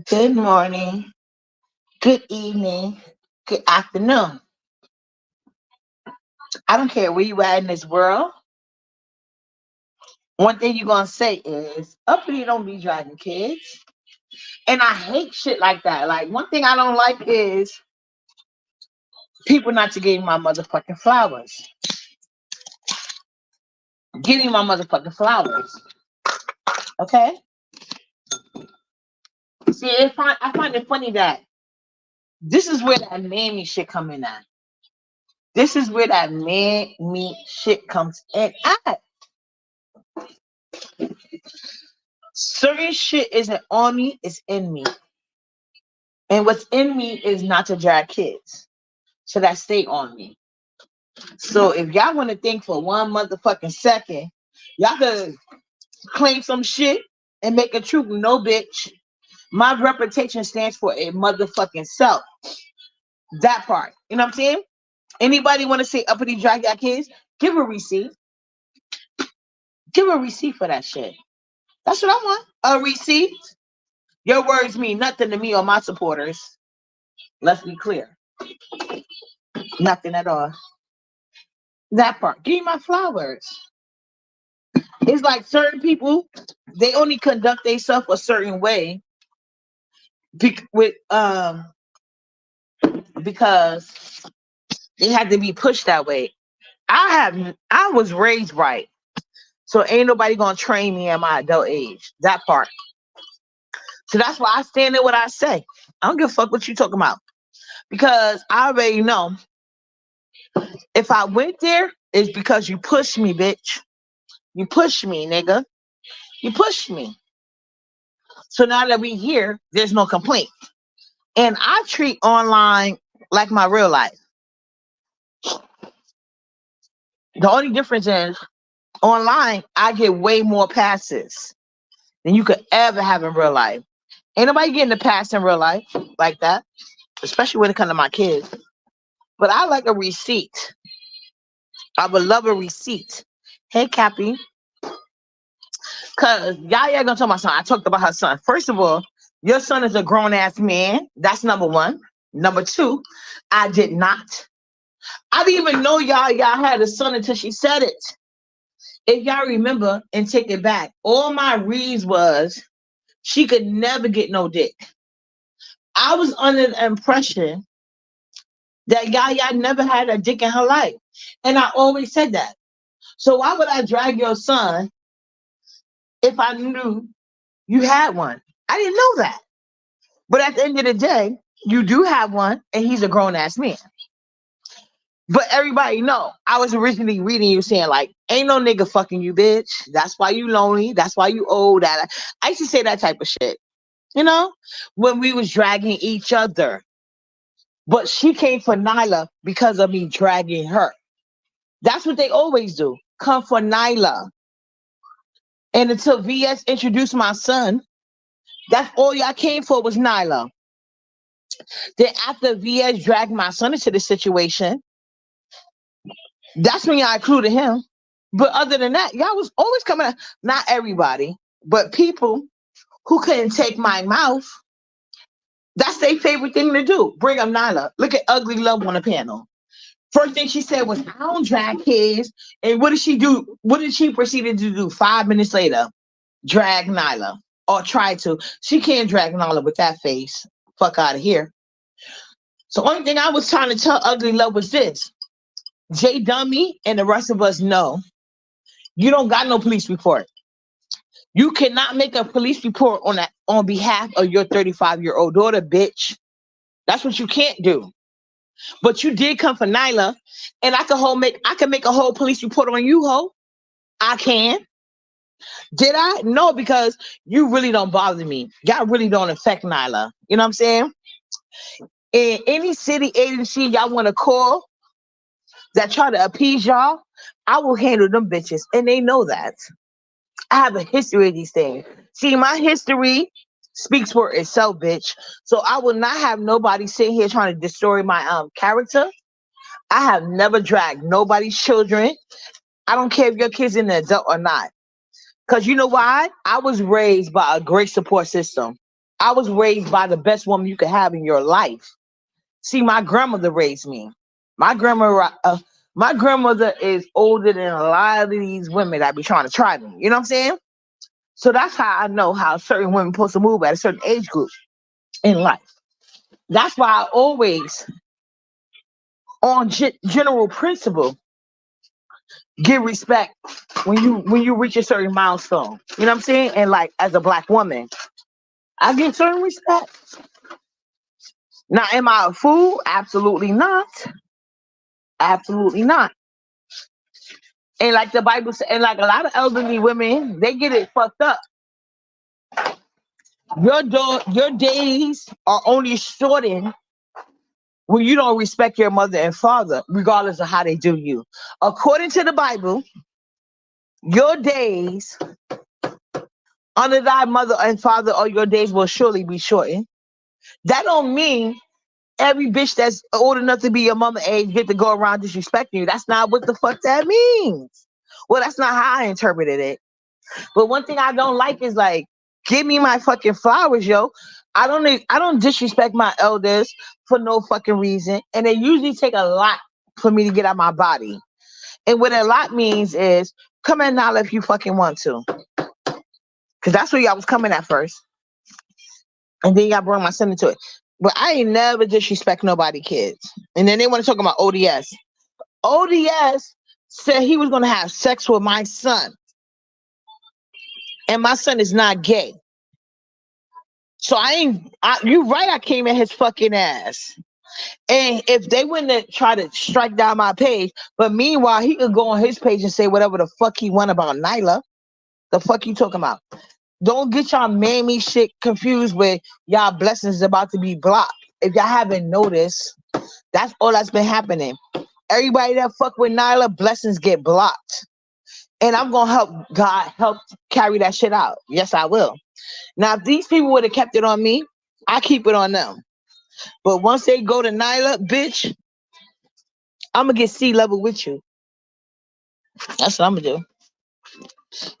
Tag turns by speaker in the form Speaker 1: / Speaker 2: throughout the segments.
Speaker 1: Good morning, good evening, good afternoon. I don't care where you at in this world. One thing you're gonna say is Uppity don't be dragging kids. And I hate shit like that. Like one thing I don't like is people not to give me my motherfucking flowers. Give me my motherfucking flowers. Okay? See, I find it funny that this is where that mammy shit come in at. This is where that man me shit comes in at. Certain shit isn't on me, it's in me. And what's in me is not to drag kids. So that stay on me. So if y'all want to think for one motherfucking second, y'all could claim some shit and make it true. No, bitch. My reputation stands for a motherfucking self. That part. You know what I'm saying? Anybody want to say uppity drag your kids? Give a receipt. Give a receipt for that shit. That's what I want. A receipt. Your words mean nothing to me or my supporters. Let's be clear. Nothing at all. That part. Give me my flowers. It's like certain people, they only conduct themselves a certain way with because they had to be pushed that way. I was raised right. So ain't nobody gonna train me at my adult age. That part. So that's why I stand in what I say. I don't give a fuck what you talking about. Because I already know if I went there, it's because you pushed me, bitch. You pushed me, nigga. You pushed me. So now that we here, there's no complaint. And I treat online like my real life. The only difference is online, I get way more passes than you could ever have in real life. Ain't nobody getting the pass in real life like that, especially when it comes to my kids. But I like a receipt. I would love a receipt. Hey, Cappy. Because Yaya gonna tell my son. I talked about her son. First of all, your son is a grown ass man. That's number one. Number two, I did not. I didn't even know y'all had a son until she said it. If y'all remember and take it back, all my reads was she could never get no dick. I was under the impression that Yaya never had a dick in her life. And I always said that. So why would I drag your son if I knew you had one? I didn't know that. But at the end of the day, you do have one, and he's a grown ass man. But everybody know I was originally reading you saying like, ain't no nigga fucking you, bitch. That's why you lonely. That's why you old. That I used to say that type of shit, you know, when we was dragging each other. But she came for Nyla because of me dragging her. That's what they always do. Come for Nyla. And until VS introduced my son, that's all y'all came for was Nyla. Then after VS dragged my son into the situation, that's when y'all included him. But other than that, y'all was always coming. Not everybody, but people who couldn't take my mouth. That's their favorite thing to do. Bring up Nyla. Look at Ugly Love on the panel. First thing she said was, "I don't drag kids." And what did she do? What did she proceed to do? 5 minutes later, drag Nyla or try to. She can't drag Nyla with that face. Fuck out of here. So only thing I was trying to tell Ugly Love was this: Jay Dummy and the rest of us know you don't got no police report. You cannot make a police report on behalf of your 35-year-old daughter, bitch. That's what you can't do. But you did come for Nyla, and I can make a whole police report on you, ho. I can. Did I? No, because you really don't bother me. Y'all really don't affect Nyla. You know what I'm saying? In any city agency y'all want to call that try to appease y'all, I will handle them bitches, and they know that. I have a history of these things. See, my history speaks for itself, bitch. So I will not have nobody sitting here trying to destroy my character. I have never dragged nobody's children. I don't care if your kid's an adult or not. Because you know why? I was raised by a great support system. I was raised by the best woman you could have in your life. See, my grandmother raised me. My grandmother, my grandmother is older than a lot of these women that be trying to try me. You know what I'm saying? So that's how I know how certain women supposed to move at a certain age group in life. That's why I always, on general principle, give respect when you reach a certain milestone. You know what I'm saying? And like as a black woman, I give certain respect. Now, am I a fool? Absolutely not. Absolutely not. And like the Bible said, and like a lot of elderly women, they get it fucked up. Your days are only shortened when you don't respect your mother and father, regardless of how they do you. According to the Bible, your days under thy mother and father, or your days will surely be shortened. That don't mean every bitch that's old enough to be your mama age get to go around disrespecting you. That's not what the fuck that means. Well, that's not how I interpreted it. But one thing I don't like is like, give me my fucking flowers, yo. I don't disrespect my elders for no fucking reason. And it usually take a lot for me to get out my body. And what a lot means is come in now if you fucking want to. Cause that's where y'all was coming at first. And then y'all brought my son into it. But I ain't never disrespect nobody kids. And then they want to talk about ODS. ODS said he was gonna have sex with my son. And my son is not gay. So you right, I came at his fucking ass. And if they wouldn't try to strike down my page, but meanwhile, he could go on his page and say whatever the fuck he want about Nyla. The fuck you talking about? Don't get y'all mammy shit confused with y'all blessings about to be blocked. If y'all haven't noticed, that's all that's been happening. Everybody that fuck with Nyla, blessings get blocked. And I'm gonna help God help carry that shit out. Yes, I will. Now, if these people would have kept it on me, I keep it on them. But once they go to Nyla, bitch, I'm gonna get sea level with you. That's what I'm gonna do.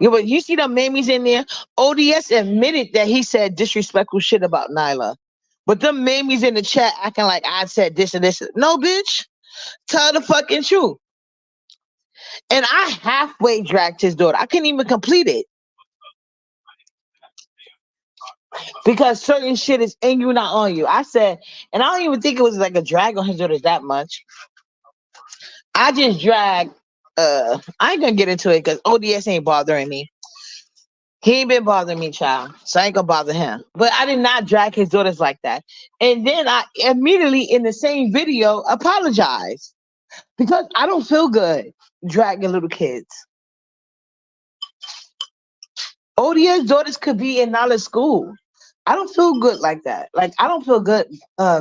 Speaker 1: Yeah, but you see the mammies in there. ODS admitted that he said disrespectful shit about Nyla. But them mammies in the chat acting like I said this and this. No, bitch. Tell the fucking truth. And I halfway dragged his daughter. I couldn't even complete it. Because certain shit is in you, not on you. I said, and I don't even think it was like a drag on his daughter that much. I just dragged, I ain't gonna get into it because ODS ain't bothering me. He ain't been bothering me, child. So I ain't gonna bother him. But I did not drag his daughters like that. And then I immediately in the same video apologized. Because I don't feel good dragging little kids. ODS daughters could be in knowledge school. I don't feel good like that. Like I don't feel good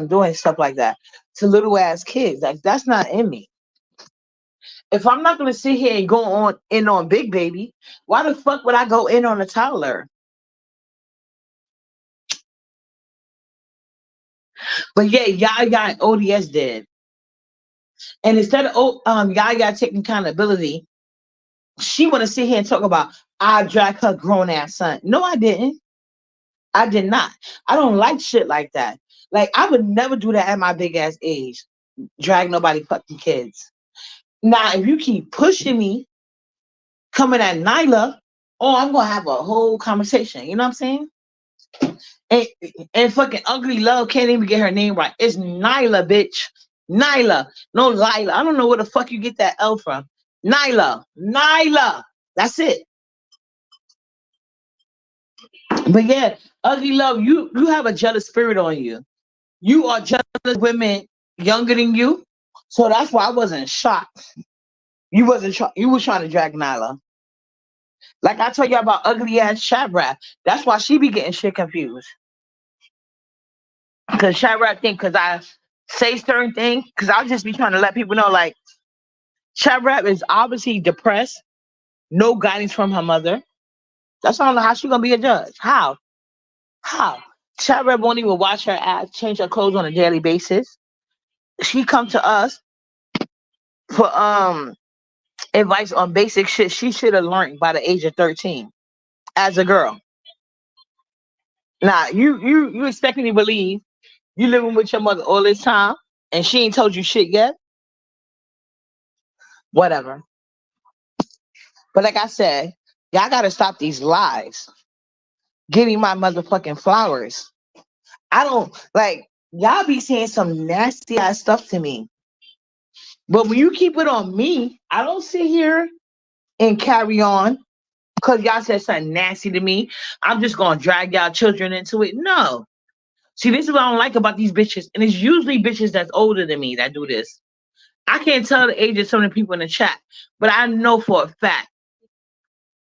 Speaker 1: doing stuff like that to little ass kids. Like that's not in me. If I'm not gonna sit here and go on in on Big Baby, why the fuck would I go in on a toddler? But yeah, Yaya and ODS did. And instead of Yaya taking accountability, she want to sit here and talk about I drag her grown ass son. No, I didn't. I did not. I don't like shit like that. Like I would never do that at my big ass age. Drag nobody fucking kids. Now, if you keep pushing me, coming at Nyla, oh, I'm gonna have a whole conversation. You know what I'm saying? And, and fucking ugly love can't even get her name right. It's Nyla, bitch. Nyla, no Lila. I don't know where the fuck you get that L from. Nyla, Nyla. That's it. But yeah, ugly love, you have a jealous spirit on you. You are jealous women younger than you. So that's why I wasn't shocked. You wasn't you was trying to drag Nyla. Like I told you about ugly ass chat rap. That's why she be getting shit confused. Cause chat rap think cause I say certain things, cause I'll just be trying to let people know like chat rap is obviously depressed, no guidance from her mother. That's why I don't know how she gonna be a judge. How? How? Chat rap won't even watch her ass change her clothes on a daily basis. She come to us for advice on basic shit she should have learned by the age of 13 as a girl. Nah, you expect me to believe you living with your mother all this time and she ain't told you shit yet? Whatever. But like I said, y'all gotta stop these lies. Give me my motherfucking flowers. I don't like y'all be saying some nasty ass stuff to me. But when you keep it on me, I don't sit here and carry on because y'all said something nasty to me. I'm just gonna drag y'all children into it. No. See, this is what I don't like about these bitches. And it's usually bitches that's older than me that do this. I can't tell the age of some of the people in the chat, but I know for a fact,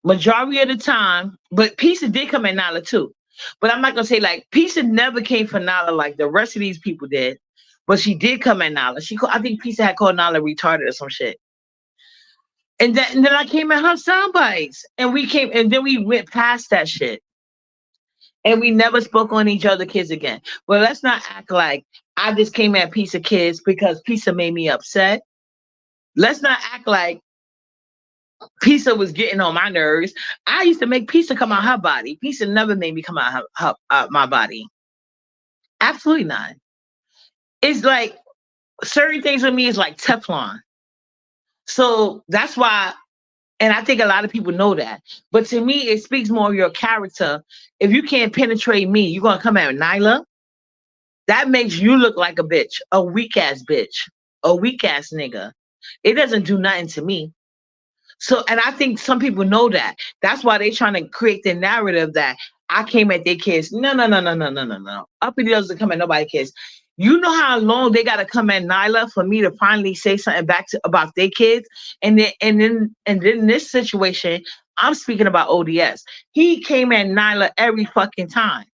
Speaker 1: majority of the time, but Pizza did come at Nala too. But I'm not gonna say like Pizza never came for Nala like the rest of these people did. But she did come at Nala. I think Pizza had called Nala retarded or some shit. And then I came at her sound bites. And then we went past that shit. And we never spoke on each other kids again. But let's not act like I just came at Pizza kids because Pizza made me upset. Let's not act like Pizza was getting on my nerves. I used to make Pizza come out her body. Pizza never made me come out my body. Absolutely not. It's like certain things with me is like Teflon. So that's why, and I think a lot of people know that. But to me, it speaks more of your character. If you can't penetrate me, you're gonna come at Nyla. That makes you look like a bitch, a weak ass bitch, a weak ass nigga. It doesn't do nothing to me. So, and I think some people know that. That's why they trying to create the narrative that I came at their kids. No, no, no, no, no, no, no, no. Uppity doesn't come at nobody's kids. You know how long they gotta come at Nyla for me to finally say something back about their kids, and then this situation, I'm speaking about ODS. He came at Nyla every fucking time.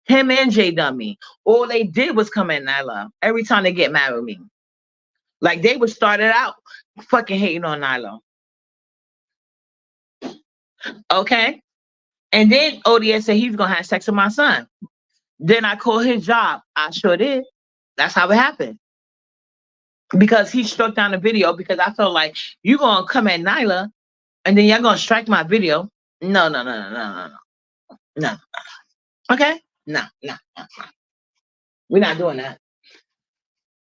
Speaker 1: Him and J Dummy. All they did was come at Nyla every time they get mad with me. Like they would start it out fucking hating on Nyla. Okay? And then ODS said he's gonna have sex with my son. Then I called his job. I sure did. That's how it happened. Because he struck down the video because I felt like you gonna come at Nyla and then y'all gonna strike my video. No, no, no, no, no, no, no. No. Okay? No, no, no. We're not doing that.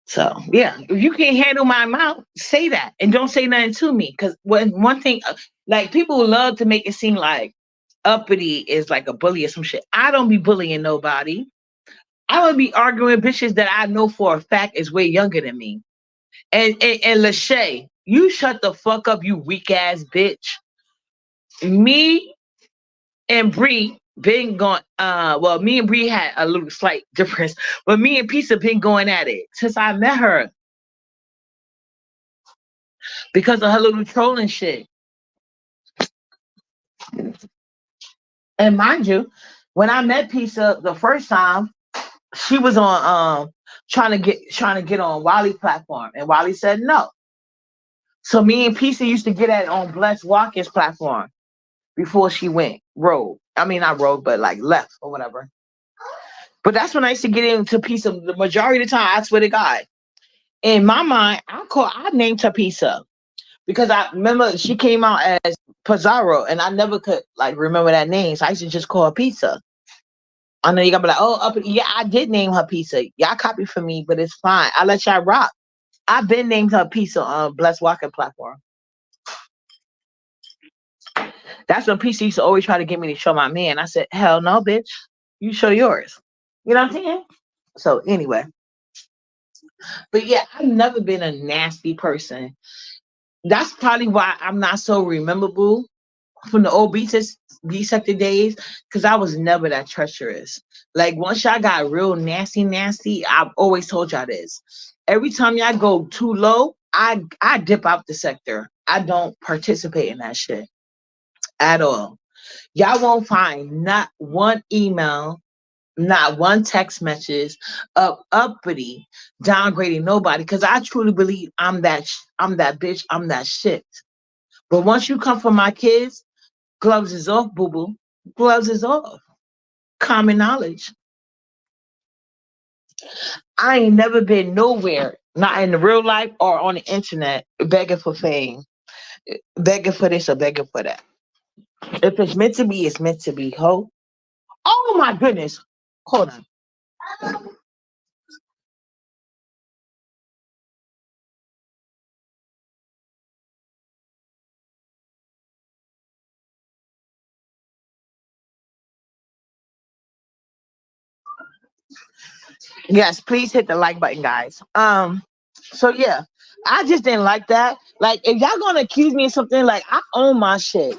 Speaker 1: So yeah, if you can't handle my mouth, say that and don't say nothing to me. Because one thing, like people love to make it seem like Uppity is like a bully or some shit. I don't be bullying nobody. I would be arguing with bitches that I know for a fact is way younger than me. And Lachey, you shut the fuck up, you weak ass bitch. Me and Bree been going. Well, me and Bree had a little slight difference, but me and Pizza been going at it since I met her because of her little trolling shit. And mind you, when I met Pizza the first time, she was on trying to get on Wally platform, and Wally said no. So me and Pizza used to get at it on Bless Walker's platform before she went rogue. I mean not rogue, but like left or whatever. But that's when I used to get into Pizza the majority of the time. I swear to God. In my mind, I named her Pizza because I remember she came out as Pizarro, and I never could like remember that name, so I used to just call her Pizza. I know you're gonna be like, oh, yeah, I did name her Pizza. Y'all copy for me, but it's fine. I let y'all rock. I've been named her Pizza on Bless Walker platform. That's when Pizza used to always try to get me to show my man. I said, hell no, bitch. You show yours. You know what I'm saying? So anyway. But yeah, I've never been a nasty person. That's probably why I'm not so rememberable from the old B sector days, because I was never that treacherous. Like once y'all got real nasty, nasty, I've always told y'all this. Every time y'all go too low, I dip out the sector. I don't participate in that shit at all. Y'all won't find not one email, not one text message of uppity downgrading nobody, because I truly believe I'm that bitch, I'm that shit. But once you come for my kids, gloves is off, boo boo. Gloves is off. Common knowledge. I ain't never been nowhere, not in the real life or on the internet, begging for fame, begging for this or begging for that. If it's meant to be, it's meant to be, ho. Oh my goodness. Hold on. Yes, please hit the like button, guys. So yeah, I just didn't like that. Like, if y'all gonna accuse me of something, like, I own my shit.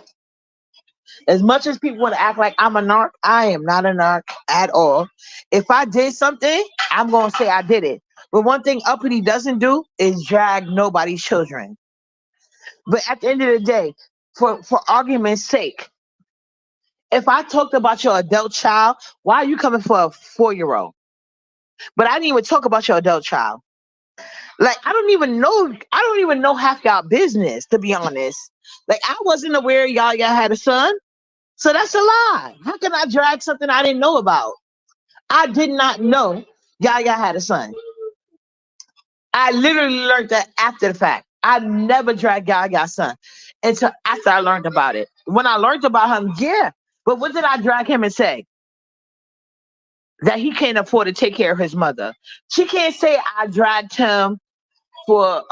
Speaker 1: As much as people want to act like I'm a narc, I am not a narc at all. If I did something, I'm gonna say I did it. But one thing Uppity doesn't do is drag nobody's children. But at the end of the day, for argument's sake, if I talked about your adult child, why are you coming for a 4-year-old? But I didn't even talk about your adult child. Like, I don't even know half y'all business, to be honest. Like, I wasn't aware y'all had a son. So that's a lie. How can I drag something I didn't know about? I did not know Yaya had a son. I literally learned that after the fact. I never dragged Yaya's son until after I learned about it. When I learned about him, yeah. But what did I drag him and say? That he can't afford to take care of his mother. She can't say I dragged him for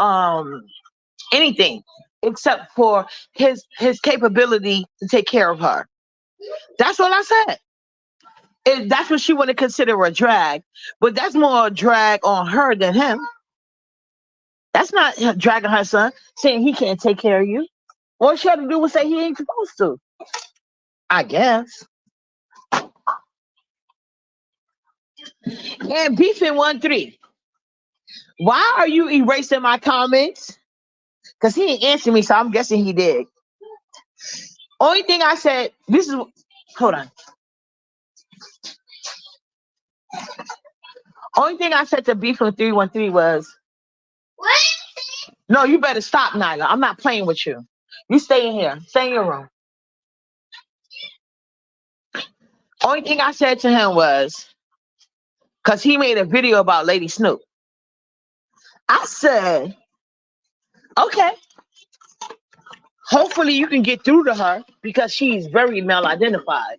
Speaker 1: anything except for his capability to take care of her. That's what I said. That's what she want to consider a drag, but that's more a drag on her than him. That's not dragging her son, saying he can't take care of you. All she had to do was say he ain't supposed to. I guess. And beefing 1-3. Why are you erasing my comments? Because he ain't answer me, so I'm guessing he did. Only thing I said, this is, hold on. Only thing I said to beefing 313 was, what? No, you better stop, Nyla. I'm not playing with you. You stay in here. Stay in your room. Only thing I said to him was, because he made a video about Lady Snoop. I said, okay, hopefully you can get through to her because she's very male identified.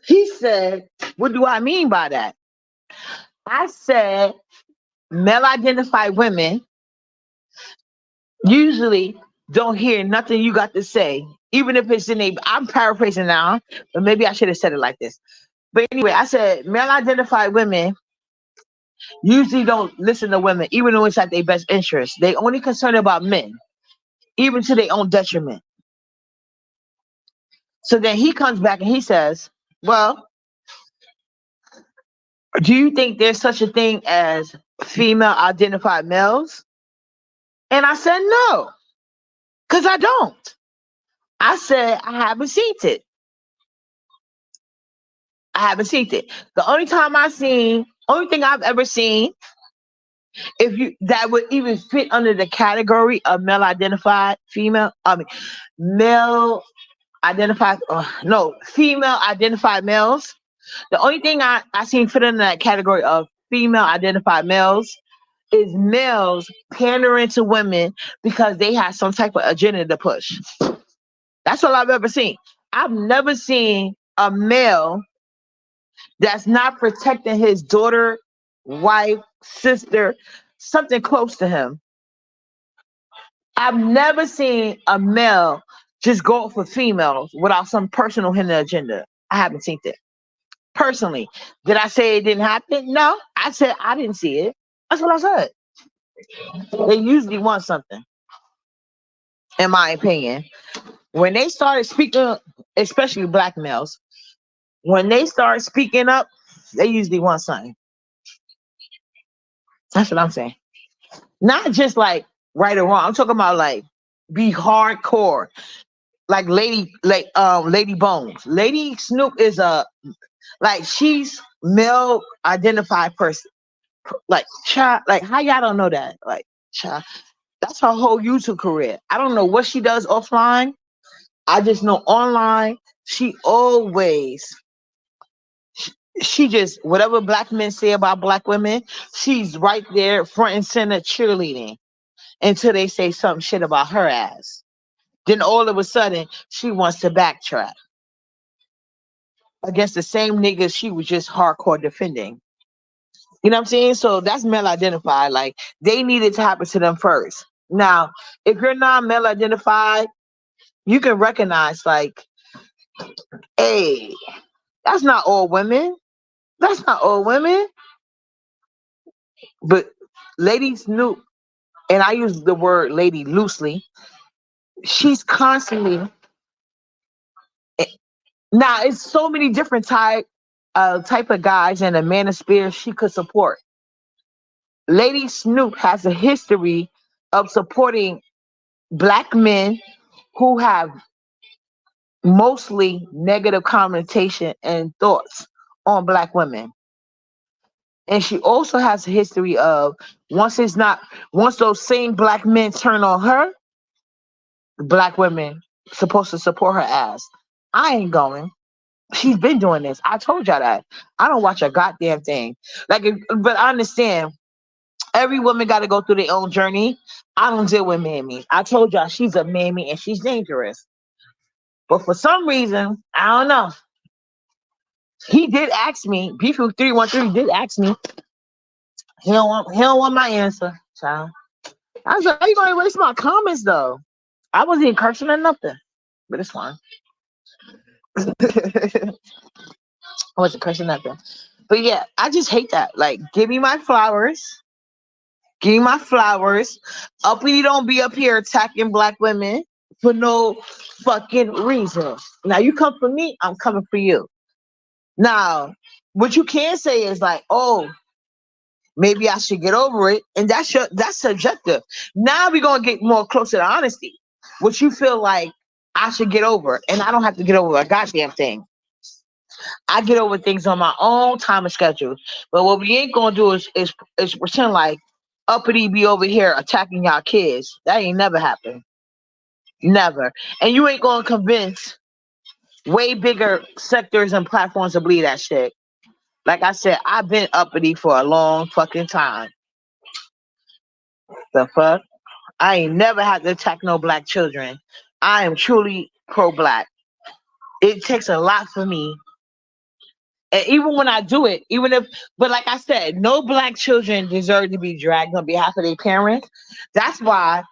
Speaker 1: He said, what do I mean by that? I said, male identified women usually don't hear nothing you got to say, even if it's in a, I'm paraphrasing now, but maybe I should have said it like this. But anyway, I said, male identified women usually don't listen to women, even though it's at their best interest. They only concerned about men, even to their own detriment. So then he comes back and he says, well, do you think there's such a thing as female identified males? And I said, no, because I don't. I said, I haven't seen it. I haven't seen it. The only thing I've ever seen, if you that would even fit under the category of male identified female, male identified, no, female identified males. The only thing I seen fit in that category of female identified males is males pandering to women because they have some type of agenda to push. That's all I've ever seen. I've never seen a male that's not protecting his daughter, wife, sister, something close to him. I've never seen a male just go for females without some personal hidden agenda. I haven't seen it. Personally, did I say it didn't happen? No, I said I didn't see it. That's what I said. They usually want something, in my opinion. When they started speaking, especially black males, when they start speaking up, they usually want something. That's what I'm saying. Not just like right or wrong. I'm talking about like be hardcore. Like Lady Bones. Lady Snoop is a like she's male identified person. Like child, like how y'all don't know that? Like child, that's her whole YouTube career. I don't know what she does offline. I just know online she always she just whatever black men say about black women, she's right there front and center cheerleading until they say some shit about her ass. Then all of a sudden she wants to backtrack. against the same niggas she was just hardcore defending. You know what I'm saying? So that's male identified. Like they needed to happen to them first. Now, if you're not male identified, you can recognize like, hey, that's not all women. That's not all women. But Lady Snoop, and I use the word lady loosely, she's constantly now it's so many different type of guys and a manosphere she could support. Lady Snoop has a history of supporting black men who have mostly negative connotation and thoughts on black women. And she also has a history of once those same black men turn on her, black women supposed to support her ass. I ain't going. She's been doing this. I told y'all that. I don't watch a goddamn thing. But I understand every woman got to go through their own journey. I don't deal with mammies. I told y'all she's a mammy and she's dangerous. But for some reason, I don't know. He did ask me. Beefy313 did ask me. He don't want my answer, child. I was like, how you gonna erase my comments though? I wasn't even cursing or nothing. But it's fine. I wasn't cursing nothing. But yeah, I just hate that. Like, give me my flowers. Give me my flowers. Uppity don't be up here attacking black women for no fucking reason. Now you come for me, I'm coming for you. Now, what you can say is like, oh, maybe I should get over it. And that's subjective. Now we're gonna get more closer to honesty. What you feel like I should get over, and I don't have to get over a goddamn thing. I get over things on my own time and schedule. But what we ain't gonna do is pretend like Uppity be over here attacking y'all kids. That ain't never happened. Never. And you ain't gonna convince way bigger sectors and platforms to believe that shit. Like I said, I've been Uppity for a long fucking time. The fuck? I ain't never had to attack no black children. I am truly pro-black. It takes a lot for me. And even when I do it, but like I said, no black children deserve to be dragged on behalf of their parents. That's why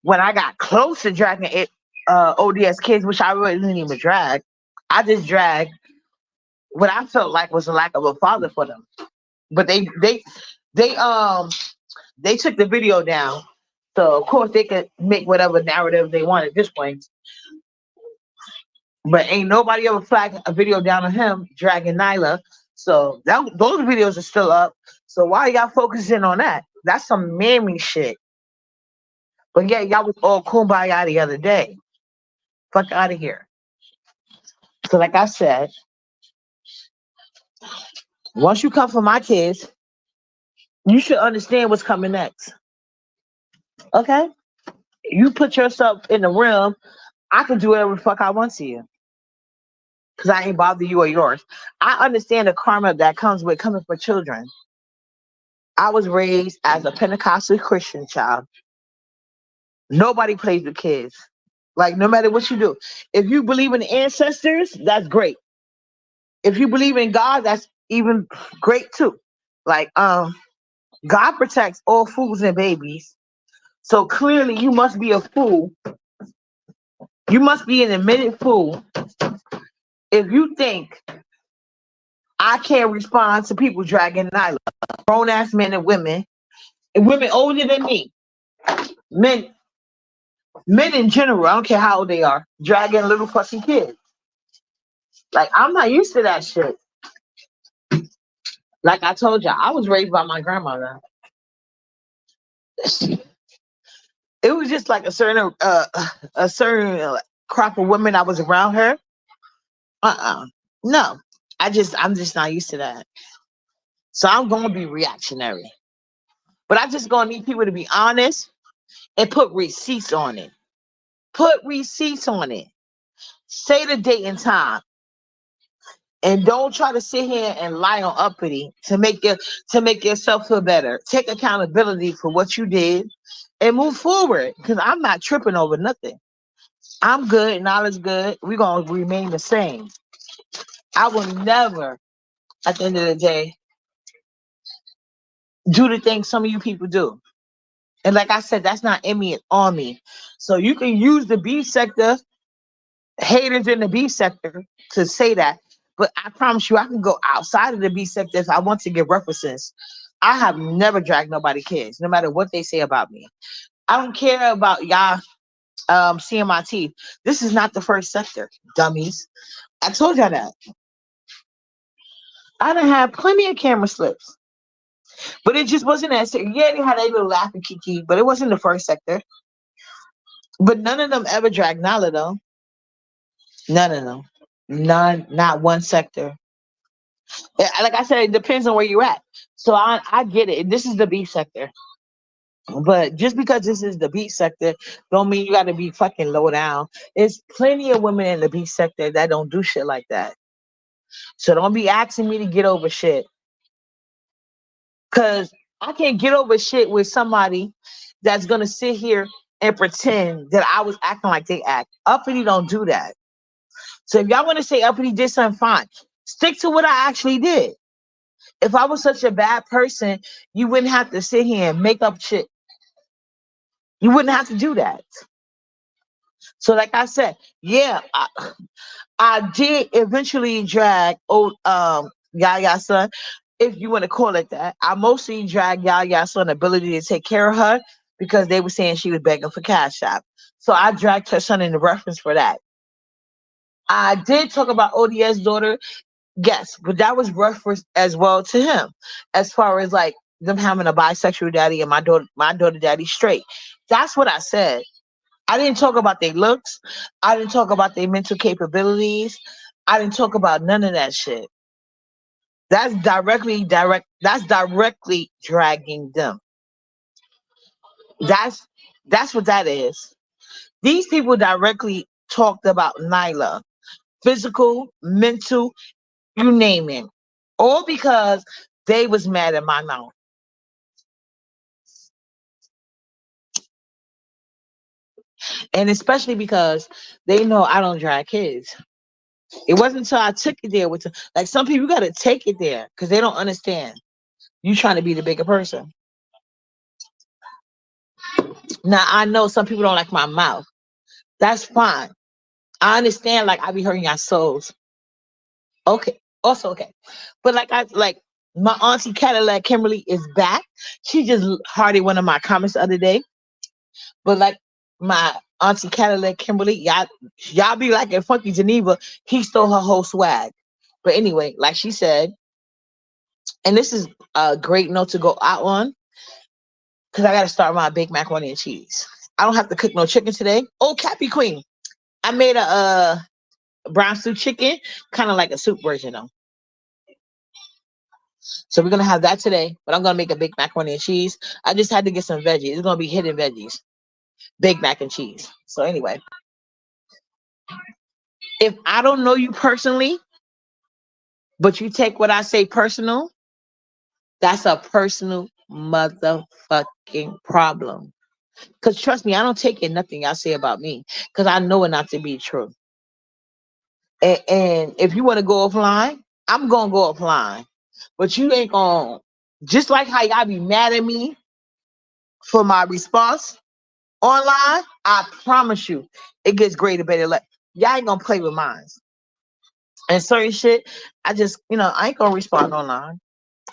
Speaker 1: when I got close to dragging it, ODS kids, which I really didn't even drag, I just dragged what I felt like was a lack of a father for them. But they they took the video down, so of course they could make whatever narrative they want at this point. But ain't nobody ever flagged a video down on him dragging Nyla. So those videos are still up. So why y'all focusing on that? That's some mammy shit. But yeah, y'all was all kumbaya the other day. Fuck out of here. So like I said, once you come for my kids, you should understand what's coming next. Okay? You put yourself in the realm, I can do whatever the fuck I want to you. Because I ain't bother you or yours. I understand the karma that comes with coming for children. I was raised as a Pentecostal Christian child. Nobody plays with kids. Like, no matter what you do. If you believe in ancestors, that's great. If you believe in God, that's even great too. Like, God protects all fools and babies. So clearly you must be a fool. You must be an admitted fool if you think I can't respond to people dragging Nyla, grown ass men and women older than me, men in general. I don't care how old they are, dragging little fucking kids. Like, I'm not used to that shit. Like I told you, I was raised by my grandmother. It was just like a certain crop of women I was around her. No, I'm just not used to that. So I'm gonna be reactionary. But I just gonna need people to be honest and put receipts on it. Put receipts on it. Say the date and time. And don't try to sit here and lie on Uppity to make yourself feel better. Take accountability for what you did and move forward. Because I'm not tripping over nothing. I'm good, knowledge good. We're gonna remain the same. I will never, at the end of the day, do the things some of you people do. And like I said, that's not in me, it's on me. So you can use the B sector, haters in the B sector, to say that. But I promise you, I can go outside of the B sector if I want to give references. I have never dragged nobody kids, no matter what they say about me. I don't care about y'all seeing my teeth. This is not the first sector, dummies. I told y'all that. I done had plenty of camera slips, but it just wasn't that serious. Yeah, they had a little laughing kiki, but it wasn't the first sector. But none of them ever dragged Nala though. None of them. None, not one sector. Like I said, it depends on where you're at. So I get it. This is the B sector. But just because this is the beat sector, don't mean you got to be fucking low down. There's plenty of women in the beat sector that don't do shit like that. So don't be asking me to get over shit. Cause I can't get over shit with somebody that's gonna sit here and pretend that I was acting like they act. Uppity don't do that. So if y'all want to say Uppity did something, fine. Stick to what I actually did. If I was such a bad person, you wouldn't have to sit here and make up shit. You wouldn't have to do that. So like I said, yeah, I did eventually drag old Yaya son, if you want to call it that. I mostly dragged Yaya son ability to take care of her because they were saying she was begging for cash app. So I dragged her son in the reference for that. I did talk about ODS daughter, yes, but that was referenced as well to him, as far as like them having a bisexual daddy and my daughter daddy straight. That's what I said. I didn't talk about their looks. I didn't talk about their mental capabilities. I didn't talk about none of that shit. That's directly dragging them. That's that's what that is. These people directly talked about Nyla. Physical, mental, you name it. All because they was mad at my mouth. And especially because they know I don't drag kids. It wasn't until I took it there with like some people, you gotta take it there because they don't understand. You trying to be the bigger person. Now I know some people don't like my mouth. That's fine. I understand. Like I be hurting your souls. Okay. Also okay. But like my auntie Cadillac Kimberly is back. She just hearted one of my comments the other day. But like my auntie Cadillac Kimberly, y'all be like at Funky Geneva. He stole her whole swag. But anyway, like she said, and this is a great note to go out on because I got to start my baked macaroni and cheese. I don't have to cook no chicken today. Oh, Cappy Queen. I made a brown stew chicken, kind of like a soup version though. So we're gonna have that today, but I'm gonna make a baked macaroni and cheese. I just had to get some veggies. It's gonna be hidden veggies, baked mac and cheese. So anyway, if I don't know you personally, but you take what I say personal, that's a personal motherfucking problem. Cause trust me, I don't take it nothing y'all say about me, cause I know it not to be true. And if you want to go offline, I'm gonna go offline. But you ain't gonna, just like how y'all be mad at me for my response online, I promise you it gets greater, better. Like y'all ain't gonna play with mine. And certain shit, I just, I ain't gonna respond online.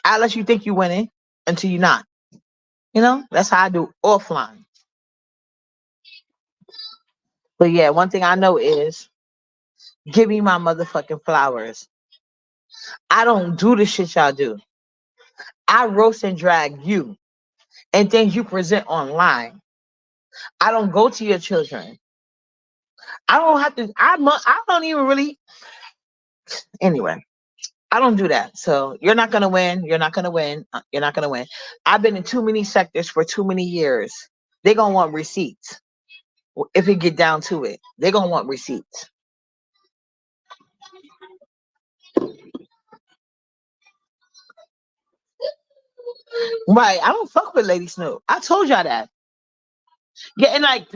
Speaker 1: I let you think you winning until you're not. That's how I do offline. But yeah, one thing I know is give me my motherfucking flowers. I don't do the shit y'all do. I roast and drag you and things you present online. I don't go to your children. I don't have to. I don't even really. Anyway, I don't do that. So you're not gonna win. You're not gonna win. You're not gonna win. I've been in too many sectors for too many years. They gonna want receipts. If it get down to it, they gonna want receipts. Right? I don't fuck with Lady Snoop. I told y'all that. Yeah, and like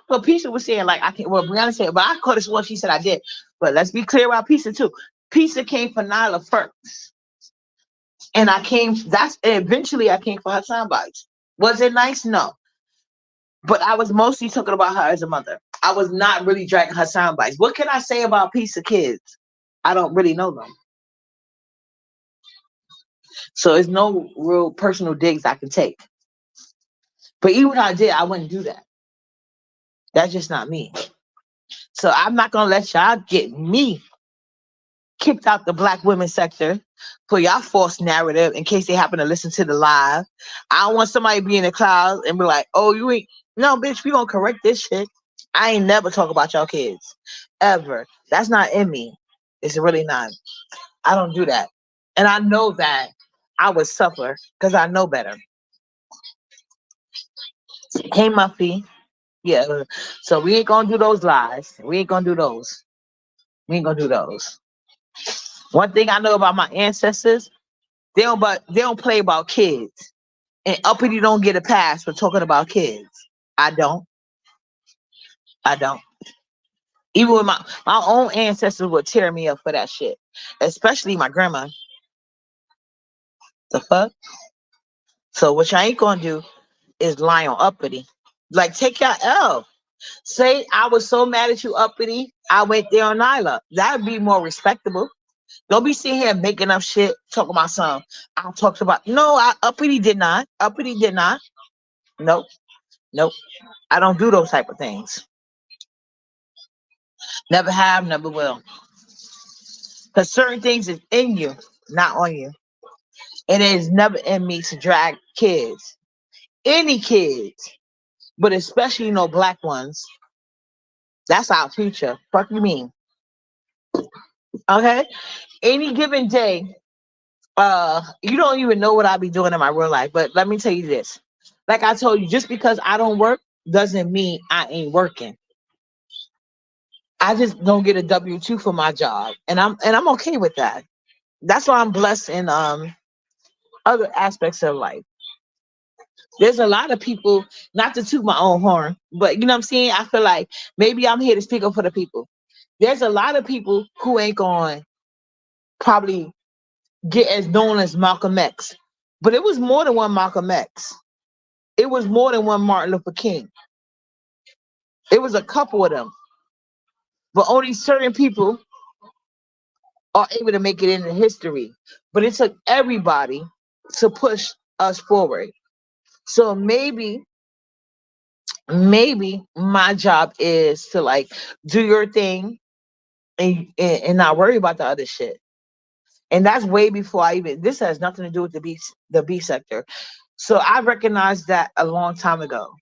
Speaker 1: what Pizza was saying, like I can't. Well, Brianna said, but I caught this one. She said I did. But let's be clear about Pizza too. Pizza came for Nyla first. And I came, that's eventually I came for her sound bites. Was it nice? No. But I was mostly talking about her as a mother. I was not really dragging her sound bites. What can I say about Pizza kids? I don't really know them. So it's no real personal digs I can take. But even if I did, I wouldn't do that. That's just not me. So I'm not gonna let y'all get me kicked out the black women sector for y'all false narrative in case they happen to listen to the live. I don't want somebody to be in the clouds and be like, oh, you ain't no bitch, we gonna correct this shit. I ain't never talk about y'all kids. Ever. That's not in me. It's really not. I don't do that. And I know that I would suffer because I know better. Hey Muffy. Yeah. So we ain't gonna do those lies. We ain't gonna do those. We ain't gonna do those. One thing I know about my ancestors, they don't play about kids. And Uppity don't get a pass for talking about kids. I don't. I don't. Even with my own ancestors would tear me up for that shit. Especially my grandma. The fuck? So what y'all ain't gonna do is lie on Uppity. Like take your L. Say I was so mad at you, Uppity, I went there on Nyla. That'd be more respectable. Don't be sitting here making up shit, talking about some. I talked about no, Uppity did not. Uppity did not. Nope. Nope. I don't do those type of things. Never have, never will. Because certain things is in you, not on you. And it is never in me to drag kids. Any kids, but especially black ones. That's our future. Fuck you mean. Okay? Any given day, you don't even know what I be doing in my real life. But let me tell you this. Like I told you, just because I don't work doesn't mean I ain't working. I just don't get a W-2 for my job. And I'm okay with that. That's why I'm blessed in other aspects of life. There's a lot of people, not to toot my own horn, but you know what I'm saying? I feel like maybe I'm here to speak up for the people. There's a lot of people who ain't going to probably get as known as Malcolm X. But it was more than one Malcolm X. It was more than one Martin Luther King. It was a couple of them. But only certain people are able to make it into history. But it took everybody to push us forward. So maybe my job is to like do your thing and not worry about the other shit. And that's way before I even this has nothing to do with the B sector. So I recognized that a long time ago.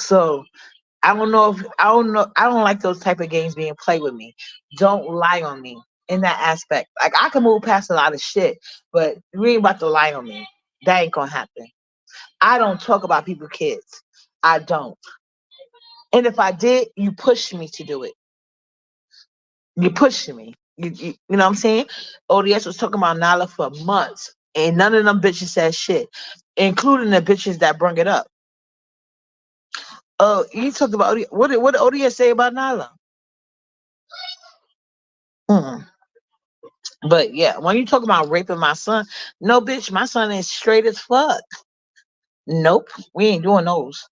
Speaker 1: So I don't like those type of games being played with me. Don't lie on me in that aspect. Like I can move past a lot of shit, but you ain't about to lie on me. That ain't gonna happen. I don't talk about people kids. I don't. And if I did, you pushed me to do it. You pushing me. You know what I'm saying? ODS was talking about Nala for months, and none of them bitches said shit, including the bitches that brung it up. Oh, you talked about what did ODS say about Nala? Mm. But yeah, when you talk about raping my son, no bitch, my son is straight as fuck. Nope, we ain't doing those.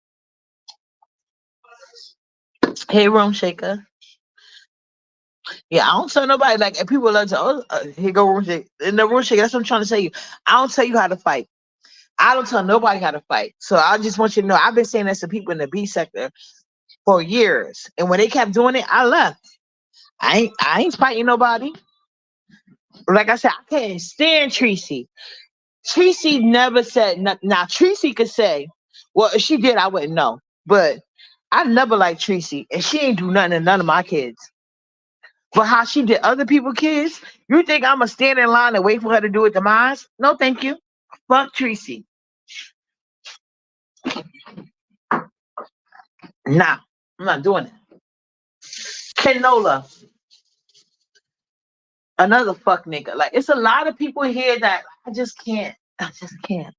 Speaker 1: Hey, room shaker. Yeah, I don't tell nobody like if people love to here go room shaker. In the room shaker, that's what I'm trying to tell you. I don't tell you how to fight. I don't tell nobody how to fight. So I just want you to know I've been saying this to people in the B sector for years. And when they kept doing it, I left. I ain't fighting nobody. Like I said, I can't stand Tracy. Tracy never said nothing. Now Tracy could say, well, if she did, I wouldn't know. But I never liked Tracy, and she ain't do nothing to none of my kids. But how she did other people's kids, you think I'ma stand in line and wait for her to do it to mine? No, thank you. Fuck Tracy. Nah, I'm not doing it. Kenola, another fuck nigga. Like it's a lot of people here that I just can't. I just can't.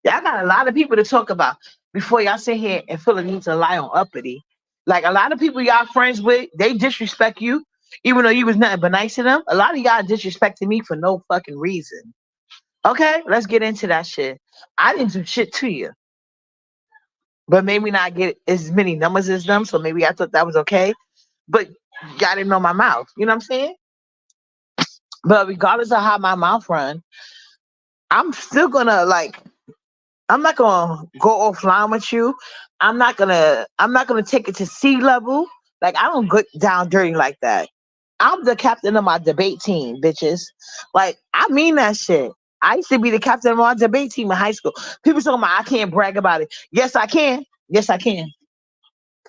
Speaker 1: Y'all got a lot of people to talk about before y'all sit here and feel the need to lie on uppity. Like a lot of people y'all friends with, they disrespect you. Even though you was nothing but nice to them. A lot of y'all disrespected me for no fucking reason. Okay, let's get into that shit. I didn't do shit to you, but maybe not get as many numbers as them. So maybe I thought that was okay. But y'all didn't know my mouth. You know what I'm saying? But regardless of how my mouth run, I'm still gonna like. I'm not gonna go offline with you. I'm not gonna take it to sea level. Like I don't get down dirty like that. I'm the captain of my debate team, bitches. Like I mean that shit. I used to be the captain of my debate team in high school. People talking about I can't brag about it. Yes, I can. Yes, I can.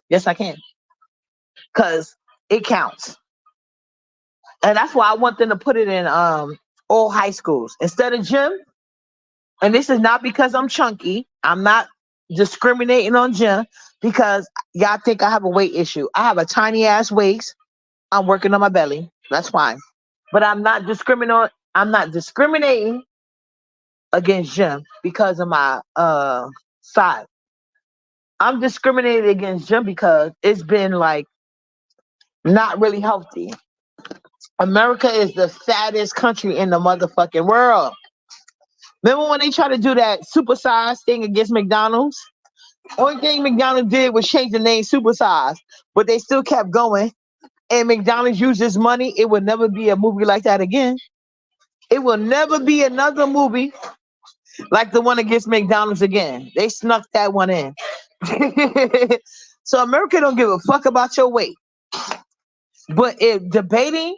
Speaker 1: Yes, I can. Cause it counts. And that's why I want them to put it in all high schools. Instead of gym, and this is not because I'm chunky. I'm not discriminating on gym because y'all think I have a weight issue. I have a tiny ass waist. I'm working on my belly. That's fine. But I'm not discriminating against gym because of my size. I'm discriminating against gym because it's been like not really healthy. America is the fattest country in the motherfucking world. Remember when they tried to do that supersize thing against McDonald's? Only thing McDonald's did was change the name supersize, but they still kept going. And McDonald's used this money. It will never be a movie like that again. It will never be another movie like the one against McDonald's again. They snuck that one in. So America don't give a fuck about your weight. But if debating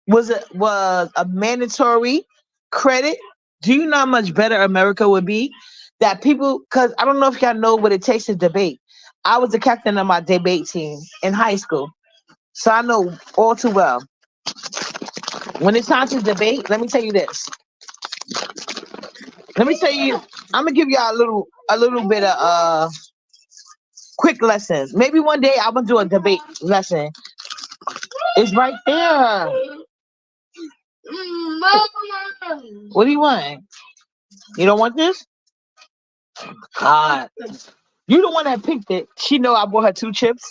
Speaker 1: was a mandatory credit, do you know how much better America would be? That people, because I don't know if y'all know what it takes to debate. I was the captain of my debate team in high school, so I know all too well. When it's time to debate, let me tell you this. Let me tell you, I'm gonna give y'all a little bit of quick lessons. Maybe one day I'm gonna do a debate lesson. It's right there. What do you want? You don't want this? God. You the one that picked it. She know I bought her 2 chips.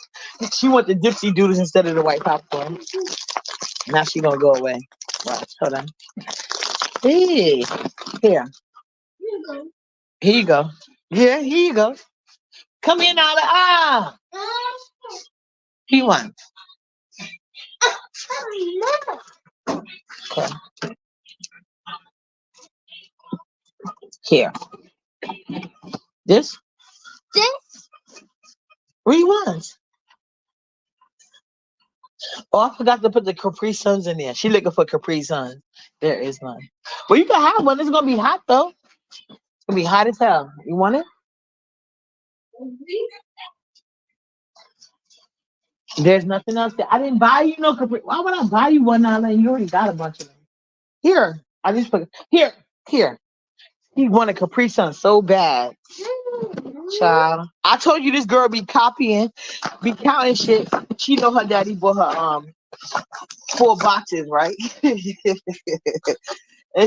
Speaker 1: She want the dipsy doodles instead of the white popcorn. Now she gonna go away. Watch. Hold on. Hey. Here. Here you go. Yeah, here you go. Come here now. Ah. He wants. Okay. Here. This? What do you want? Oh, I forgot to put the Capri Suns in there. She looking for Capri Suns. There is none. Well, you can have one. It's gonna be hot though. It's gonna be hot as hell. You want it? There's nothing else there. I didn't buy you no Capri. Why would I buy you one now? You already got a bunch of them. Here. I just put here. Here. He wanted Capri Sun so bad. Child. I told you this girl be copying, be counting shit. She know her daddy bought her 4 boxes, right? And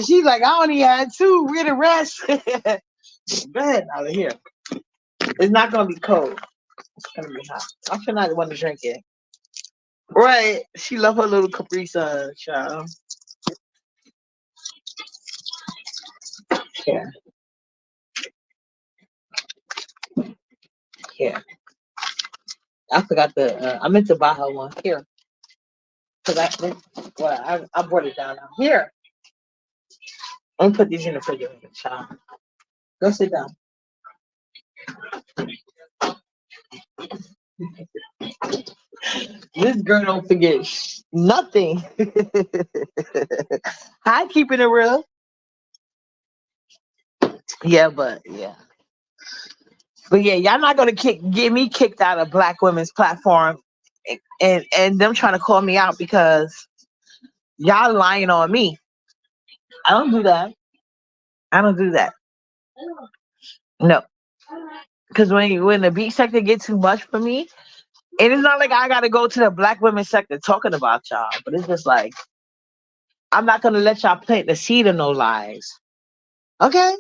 Speaker 1: she's like, I only had 2. Where the rest? Go ahead, Nala. Here. It's not gonna be cold. It's gonna be hot. I'm sure not want to drink it. Right. She love her little Capri Sun, child. Here. Here. I forgot I meant to buy her one. Here. Cause I brought it down now. Here. I'm gonna put these in the refrigerator, child. Go sit down. This girl don't forget nothing. Hi, keeping it real. Yeah, but yeah. But yeah, y'all not gonna get me kicked out of Black Women's Platform and them trying to call me out because y'all lying on me. I don't do that. I don't do that. No. Because when the beat sector gets too much for me, and it's not like I gotta go to the Black women's sector talking about y'all, but it's just like I'm not gonna let y'all plant the seed of no lies. Okay?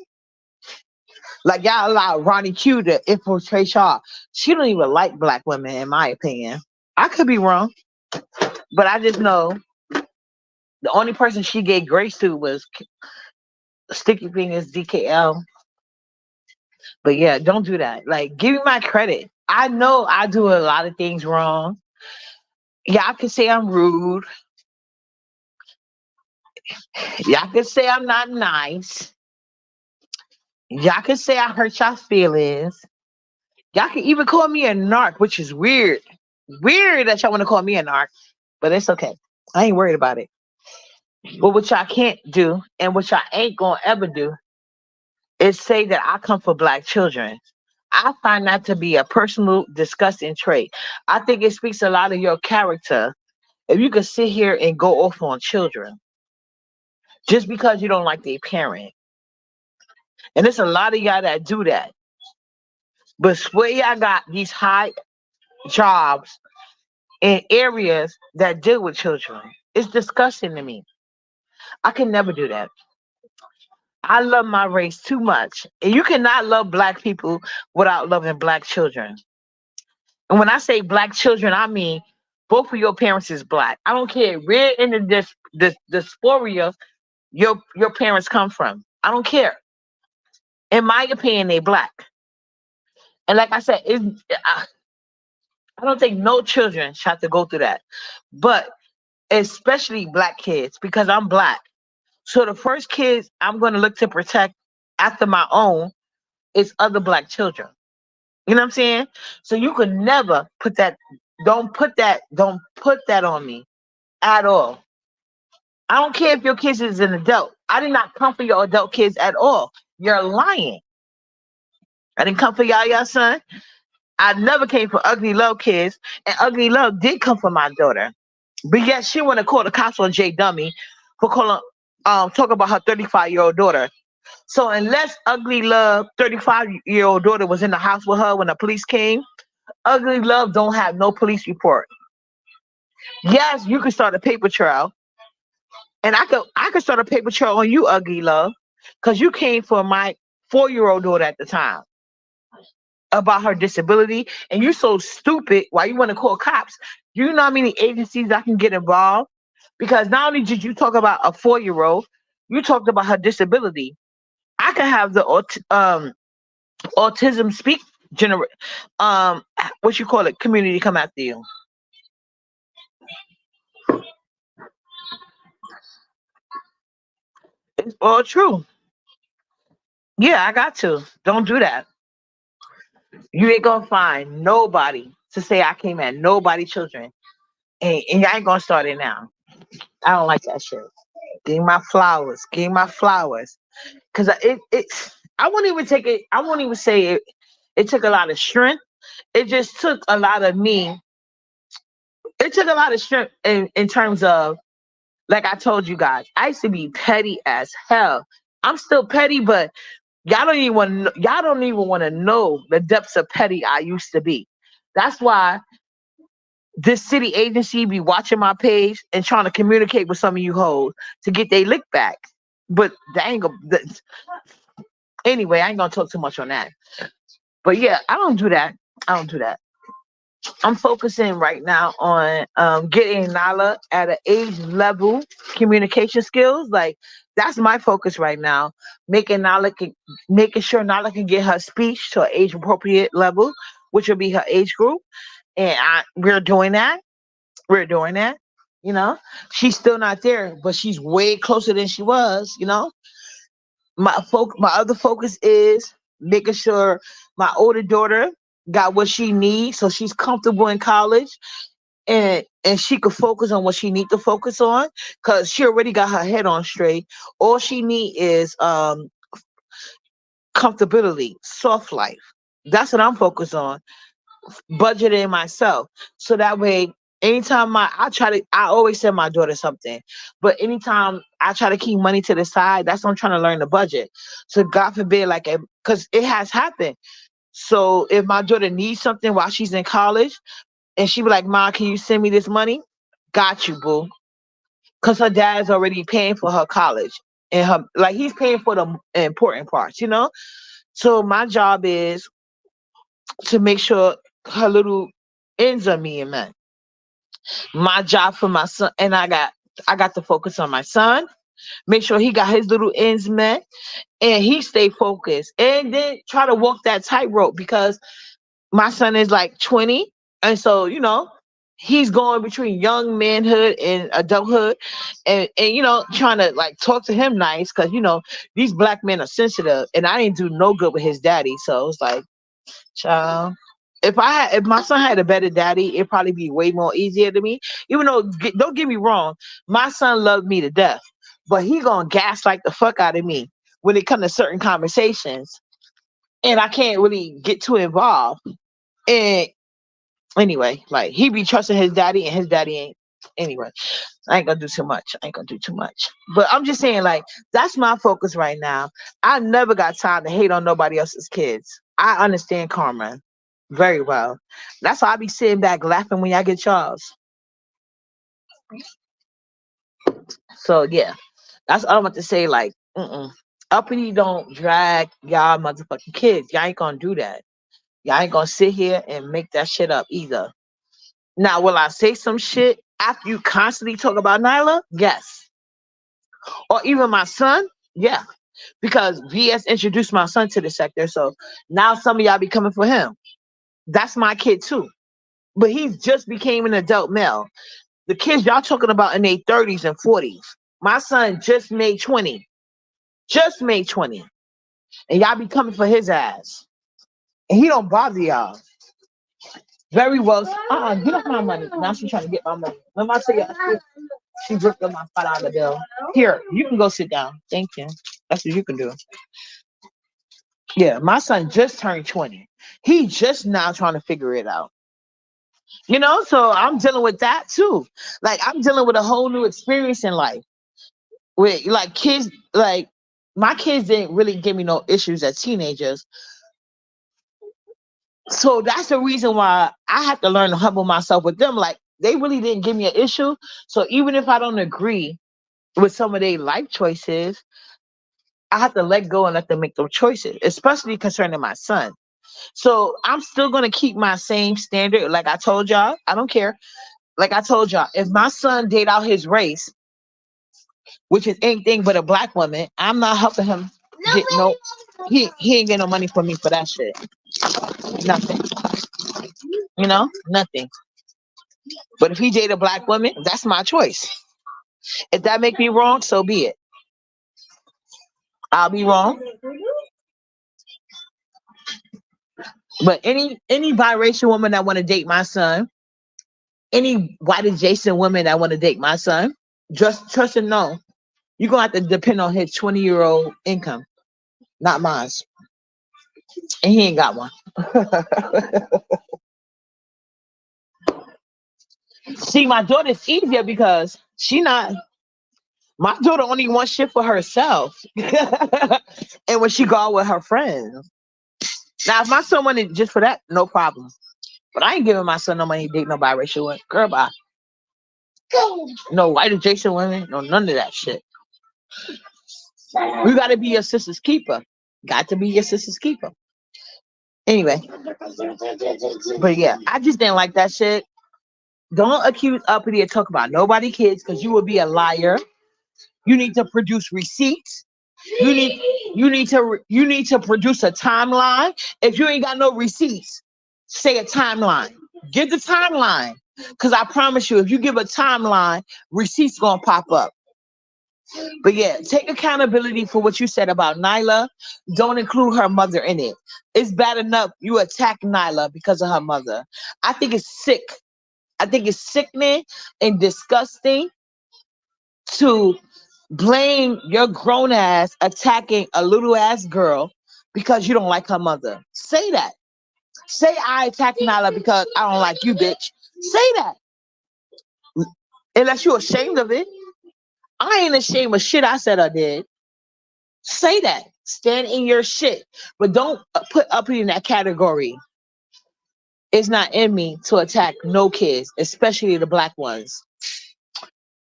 Speaker 1: Like y'all allow Ronnie Q to infiltrate y'all. She don't even like Black women, in my opinion. I could be wrong. But I just know the only person she gave grace to was Sticky Fingers DKL. But yeah, don't do that. Like, give me my credit. I know I do a lot of things wrong. Y'all can say I'm rude. Y'all can say I'm not nice. Y'all can say I hurt y'all feelings. Y'all can even call me a narc, which is weird. Weird that y'all want to call me a narc, but it's okay. I ain't worried about it. But what y'all can't do and what y'all ain't gonna ever do is say that I come for black children. I find that to be a personal disgusting trait. I think it speaks a lot of your character if you could sit here and go off on children just because you don't like their parent. And there's a lot of y'all that do that. But swear y'all got these high jobs in areas that deal with children. It's disgusting to me. I can never do that. I love my race too much. And you cannot love black people without loving black children. And when I say black children, I mean both of your parents is black. I don't care where in this dysphoria your parents come from. I don't care. In my opinion, they black. And like I said, I don't think no children should have to go through that. But especially black kids, because I'm black. So the first kids I'm going to look to protect after my own is other black children. You know what I'm saying? So you could never put that, don't put that on me at all. I don't care if your kids is an adult. I did not come for your adult kids at all. You're lying. I didn't come for y'all son. I never came for Ugly Love kids, and Ugly Love did come for my daughter. But yet she want to call the cops on Jay Dummy for calling, talk about her 35-year-old daughter. So unless Ugly Love 35-year-old daughter was in the house with her when the police came, Ugly Love don't have no police report. Yes, you can start a paper trail, and I could start a paper trail on you, Ugly Love, because you came for my 4-year-old daughter at the time about her disability, and you so stupid. Why you want to call cops? You know how many agencies that can get involved? Because not only did you talk about a 4-year-old, you talked about her disability. I could have the autism speak gener um what you call it community come after you. It's all true. Yeah, I got to. Don't do that. You ain't gonna find nobody to say I came at nobody children. And I ain't gonna start it now. I don't like that shit. Give me my flowers. Give me my flowers. Cause I won't even take it, I won't even say it took a lot of strength. It just took a lot of me. It took a lot of strength in terms of, like I told you guys, I used to be petty as hell. I'm still petty, but y'all don't even want to know the depths of petty I used to be. That's why this city agency be watching my page and trying to communicate with some of you hoes to get their lick back. But they ain't gonna, anyway, I ain't gonna talk too much on that. But yeah, I don't do that. I don't do that. I'm focusing right now on getting Nala at an age level communication skills. Like that's my focus right now. Making sure Nala can get her speech to an age appropriate level, which will be her age group. And we're doing that. We're doing that. You know, she's still not there, but she's way closer than she was. You know, my other focus is making sure my older daughter got what she needs so she's comfortable in college, and she could focus on what she need to focus on because she already got her head on straight. All she need is comfortability, soft life. That's what I'm focused on, budgeting myself. So that way, anytime I always send my daughter something, but anytime I try to keep money to the side, that's what I'm trying to learn the budget. So God forbid, like, because it has happened. So if my daughter needs something while she's in college, and she be like, "Mom, can you send me this money?" Got you, boo. Because her dad's already paying for her college, and her, like, he's paying for the important parts, you know. So my job is to make sure her little ends are being met. My job for my son, and I got to focus on my son, make sure he got his little ends met, and he stay focused, and then try to walk that tightrope because my son is like 20, and so he's going between young manhood and adulthood, and trying to like talk to him nice because these black men are sensitive, and I didn't do no good with his daddy, so it's like, child. If my son had a better daddy, it'd probably be way more easier to me. Even though, don't get me wrong, my son loved me to death, but he gonna gaslight the fuck out of me when it comes to certain conversations, and I can't really get too involved. And anyway, like he be trusting his daddy, and his daddy ain't. Anyway, I ain't gonna do too much. I ain't gonna do too much. But I'm just saying, like, that's my focus right now. I never got time to hate on nobody else's kids. I understand karma very well. That's why I be sitting back laughing when y'all get y'all's. So yeah, that's all I'm about to say. Like, uppity don't drag y'all motherfucking kids. Y'all ain't gonna do that. Y'all ain't gonna sit here and make that shit up either. Now, will I say some shit after you constantly talk about Nyla? Yes. Or even my son? Yeah. Because VS introduced my son to the sector. So now some of y'all be coming for him. That's my kid too. But he just became an adult male. The kids y'all talking about in their 30s and 40s. My son just made 20. Just made 20. And y'all be coming for his ass. And he don't bother y'all. Very well. Get off my money. Now she's trying to get my money. Let me tell you, she ripped up my $5 bill. Here, you can go sit down. Thank you. That's what you can do. Yeah, my son just turned 20. He just now trying to figure it out. So I'm dealing with that too. Like I'm dealing with a whole new experience in life. With like kids, like my kids didn't really give me no issues as teenagers. So that's the reason why I have to learn to humble myself with them. Like they really didn't give me an issue. So even if I don't agree with some of their life choices, I have to let go and let them make those choices, especially concerning my son. So I'm still gonna keep my same standard. Like I told y'all, I don't care. Like I told y'all, if my son date out his race, which is anything but a black woman, I'm not helping him get no. He ain't getting no money from me for that shit. Nothing. Nothing. But if he date a black woman, that's my choice. If that make me wrong, so be it. I'll be wrong. But any biracial woman that want to date my son, any white adjacent woman that want to date my son, just trust and know you're gonna have to depend on his 20-year-old income, not mine. And he ain't got one. See, my daughter's easier because my daughter only wants shit for herself. And when she go out with her friends. Now, if my son wanted just for that, no problem. But I ain't giving my son no money to date no biracial women. Girl, bye. No white adjacent women, no none of that shit. You gotta be your sister's keeper. Got to be your sister's keeper. Anyway. But yeah, I just didn't like that shit. Don't accuse uppity and talk about nobody kids because you will be a liar. You need to produce receipts. You need to produce a timeline. If you ain't got no receipts, say a timeline. Give the timeline. Cause I promise you, if you give a timeline, receipts gonna pop up. But yeah, take accountability for what you said about Nyla. Don't include her mother in it. It's bad enough you attack Nyla because of her mother. I think it's sick. I think it's sickening and disgusting to blame your grown ass attacking a little ass girl because you don't like her mother. Say that. Say I attacked Nyla because I don't like you, bitch. Say that. Unless you're ashamed of it. I ain't ashamed of shit I said or did. Say that. Stand in your shit. But don't put up in that category. It's not in me to attack no kids, especially the black ones.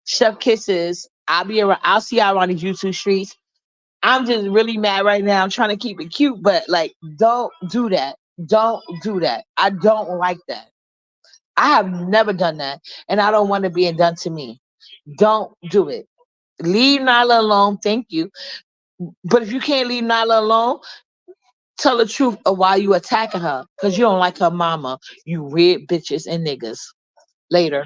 Speaker 1: Chef kisses. I'll be around. I'll see y'all on these YouTube streets. I'm just really mad right now. I'm trying to keep it cute, but like, don't do that. Don't do that. I don't like that. I have never done that, and I don't want it being done to me. Don't do it. Leave Nyla alone. Thank you. But if you can't leave Nyla alone, tell the truth of why you attacking her. Because you don't like her mama. You weird bitches and niggas. Later.